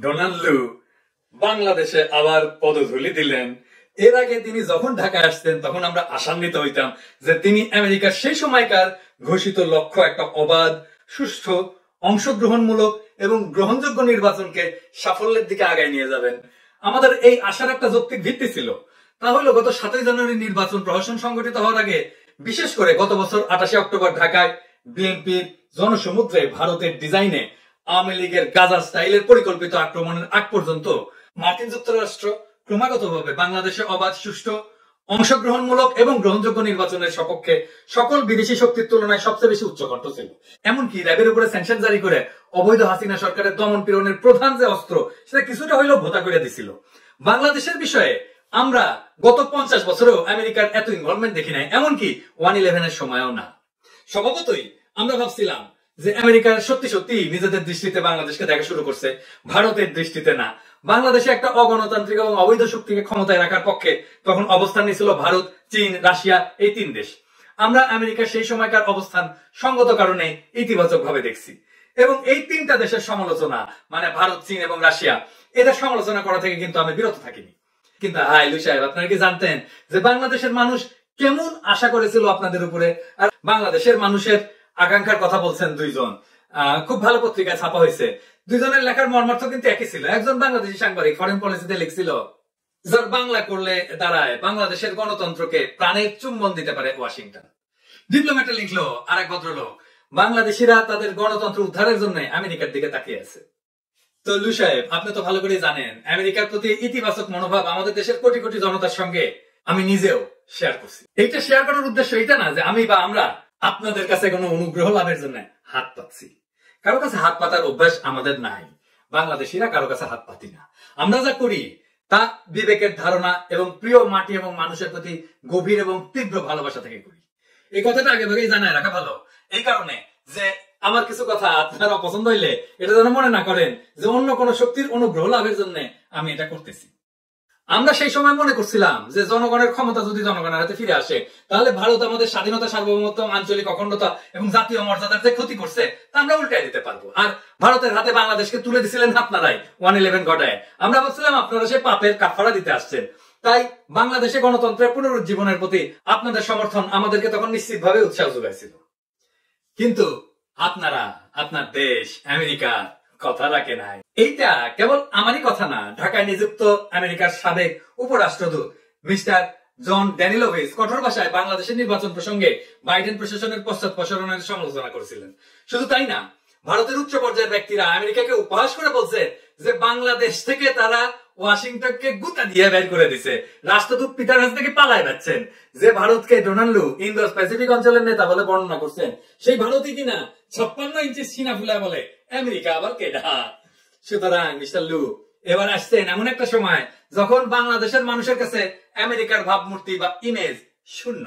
Donald লু বাংলাদেশে আবার পদধূলি দিলেন। এর আগে তিনি যখন ঢাকায় আসতেন তখন আমরা আশান্বিত হইতাম যে তিনি আমেরিকার সেই সময়কার ঘোষিত লক্ষ্য একটা অবাধ, সুষ্ঠু, অংশগ্রহণমূলক এবং গ্রহণযোগ্য নির্বাচনকে সাফল্যের দিকে আগায় নিয়ে যাবেন। আমাদের এই আশার একটা যৌক্তিক ভিত্তি ছিল। তাহলে গত 7 জানুয়ারি নির্বাচন প্রহসন সংগঠিত হওয়ার আগে, বিশেষ করে গত বছর 28 অক্টোবর ঢাকায় বিএনপির জনসমুদ্রে ভারতের ডিজাইনে আওয়ামী লীগের গাজা স্টাইলের পরিকল্পিত আক্রমণের আগ পর্যন্ত মার্কিন যুক্তরাষ্ট্র ক্রমাগতভাবে বাংলাদেশে অবাধ, সুষ্ঠু, অংশগ্রহণমূলক এবং গ্রহণযোগ্য নির্বাচনের সপক্ষে সকল বিদেশি শক্তির তুলনায় সবচেয়ে বেশি উচ্চকণ্ঠ ছিল। এমনকি র্যাবের উপরে স্যাংশন জারি করে অবৈধ হাসিনা সরকারের দমন পীড়নের প্রধান যে অস্ত্র, সেটা কিছুটা হইলেও ভোতা করে দিছিল। বাংলাদেশের বিষয়ে আমরা গত 50 বছরেও আমেরিকার এত ইনভলভমেন্ট দেখি নাই, এমনকি 1/11 সময়ও না। স্বভাবতই আমরা ভাবছিলাম যে আমেরিকা সত্যি সত্যি নিজেদের দৃষ্টিতে বাংলাদেশকে দেখা শুরু করছে, ভারতের দৃষ্টিতে না। বাংলাদেশে একটা অগণতান্ত্রিক এবং অবৈধ শক্তিকে ক্ষমতায় রাখার পক্ষে তখন অবস্থান নিয়েছিল ভারত, চীন, রাশিয়া, এই 3 দেশ। আমরা আমেরিকার সেই সময়কার অবস্থান সঙ্গত কারণে ইতিবাচক ভাবে দেখছি এবং এই 3টা দেশের সমালোচনা, মানে ভারত, চীন এবং রাশিয়া, এদের সমালোচনা করা থেকে কিন্তু আমি বিরত থাকিনি। কিন্তু লু সাহেব, আপনারা কি জানতেন যে বাংলাদেশের মানুষ কেমন আশা করেছিল আপনাদের উপরে? আর বাংলাদেশের মানুষের আকাঙ্ক্ষার কথা বলছেন দুইজন, খুব ভালো পত্রিকায় ছাপা হয়েছে। দুইজনের লেখার মর্মার্থ কিন্তু একই ছিল। একজন বাংলাদেশি সাংবাদিক ফরেন পলিসিতে লিখছিল, যার বাংলা করলে দাঁড়ায় বাংলাদেশের গণতন্ত্রকে প্রাণের চুম্বন দিতে পারে ওয়াশিংটন। ডিপ্লোম্যাটে লিখলো আরেক ভদ্রলোক, বাংলাদেশিরা তাদের গণতন্ত্র উদ্ধারের জন্য আমেরিকার দিকে তাকিয়ে আছে। তো লু সাহেব, আপনি তো ভালো করে জানেন আমেরিকার প্রতি ইতিবাচক মনোভাব আমাদের দেশের কোটি কোটি জনতার সঙ্গে আমি নিজেও শেয়ার করছি। এইটা শেয়ার করার উদ্দেশ্য এটা না যে আমি বা আমরা আপনাদের কাছে কোনো অনুগ্রহ লাভের জন্য হাত পাচ্ছি। কারো কাছে হাত পাতার অভ্যাস আমাদের নাই। বাংলাদেশিরা কারো কাছে হাত পাতি না। আমরা যা করি তা বিবেকের ধারণা এবং প্রিয় মাটি এবং মানুষের প্রতি গভীর এবং তীব্র ভালোবাসা থেকে করি। এই কথাটা আগে ভাগেই জানায় রাখা ভালো, এই কারণে যে আমার কিছু কথা আপনারা অপছন্দ হইলে এটা যেন মনে না করেন যে অন্য কোন শক্তির অনুগ্রহ লাভের জন্য আমি এটা করতেছি। আমরা সেই সময় মনে করছিলাম যে জনগণের ক্ষমতা যদি জনগণের হাতে ফিরে আসে, তাহলে ভারত আমাদের স্বাধীনতা, সার্বভৌমত্ব, আঞ্চলিক অখণ্ডতা এবং জাতীয় মর্যাদার যে ক্ষতি করছে তা আমরা উল্টাই দিতে পারবো। আর ভারতের হাতে বাংলাদেশকে তুলে দিছিলেন আপনারাই 1/11 ঘটায়। আমরা ভাবছিলাম আপনারা সে পাপের কাফারা দিতে আসছেন। তাই বাংলাদেশে গণতন্ত্রের পুনরুজ্জীবনের প্রতি আপনাদের সমর্থন আমাদেরকে তখন নিশ্চিতভাবে উৎসাহ যোগাইছিল। কিন্তু আপনারা আপনার দেশ আমেরিকা কথা রাখে নাই। এইটা কেবল আমারই কথা না, ঢাকায় নিযুক্ত আমেরিকার সাবেক উপরাষ্ট্রদূত মিস্টার জন ড্যানিলোভিচ কঠোর ভাষায় বাংলাদেশের নির্বাচন প্রসঙ্গে বাইডেন প্রশাসনের পশ্চাৎপসরণের সমালোচনা করেছিলেন। শুধু তাই না, ভারতের উচ্চ পর্যায়ের ব্যক্তিরা আমেরিকাকে উপহাস করে বলছে যে বাংলাদেশ থেকে তারা ওয়াশিংটনকে গুতা দিয়ে বের করে দিছে। রাষ্ট্রদূত পিটার হাস থেকে পালায় যাচ্ছেন। যে ভারতকে ডোনাল্ড লু ইন্দো প্যাসিফিক অঞ্চলের নেতা বলে বর্ণনা করছেন, সেই ভারতই কিনা 56 ইঞ্চি সিনা ফুলা বলে আমেরিকা আবার কেডা। সুতরাং মিস্টার লু এবার আসছেন এমন একটা সময় যখন বাংলাদেশের মানুষের কাছে আমেরিকার ভাবমূর্তি বা ইমেজ শূন্য।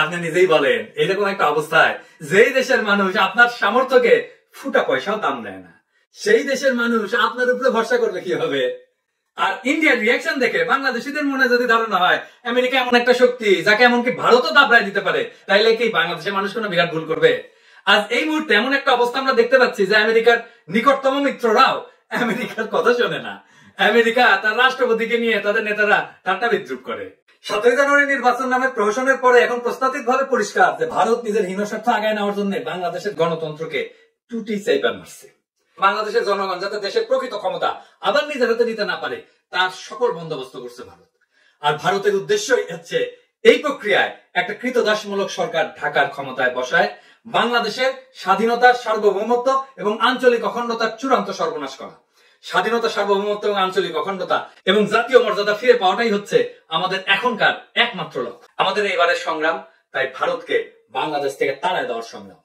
আপনি নিজেই বলেন, এরকম একটা অবস্থায় যেই দেশের মানুষ আপনার সামর্থ্যকে ফুটা পয়সাও দাম দেয় না, সেই দেশের মানুষ আপনার উপরে ভরসা করবে কি হবে? আর ইন্ডিয়ার রিয়াকশন দেখে বাংলাদেশিদের মনে যদি ধারণা হয় আমেরিকা এমন একটা শক্তি যাকে এমনকি ভারতও দাবড়ায় দিতে পারে, তাইলে কি বাংলাদেশের মানুষ কোনো বিরাট ভুল করবে? আজ এই মুহূর্তে এমন একটা অবস্থা আমরা দেখতে পাচ্ছি যে আমেরিকার নিকটতম মিত্ররাও আমেরিকার কথা শোনে না। আমেরিকা তার রাষ্ট্রপতিকে নিয়ে তাদের নেতারা ঠাট্টা বিদ্রুপ করে। 7 জানুয়ারি নির্বাচন নামে প্রহসনের পরে এখন প্রস্তাবিত ভাবে পরিষ্কার যে ভারত নিজের হীন স্বার্থ আগায় নেওয়ার জন্য বাংলাদেশের গণতন্ত্রকে টুটি চাইপা মারছে। বাংলাদেশের জনগণ যাতে দেশের প্রকৃত ক্ষমতা আবার নিজের হাতে নিতে না পারে তার সকল বন্দোবস্ত করছে ভারত। আর ভারতের উদ্দেশ্যই হচ্ছে এই প্রক্রিয়ায় একটা কৃতদাসমূলক সরকার ঢাকার ক্ষমতায় বসায় বাংলাদেশের স্বাধীনতার, সার্বভৌমত্ব এবং আঞ্চলিক অখণ্ডতার চূড়ান্ত সর্বনাশ করা। স্বাধীনতা, সার্বভৌমত্ব এবং আঞ্চলিক অখণ্ডতা এবং জাতীয় মর্যাদা ফিরে পাওয়াটাই হচ্ছে আমাদের এখনকার একমাত্র লক্ষ্য। আমাদের এবারের সংগ্রাম তাই ভারতকে বাংলাদেশ থেকে তাড়ায় দেওয়ার সংগ্রাম।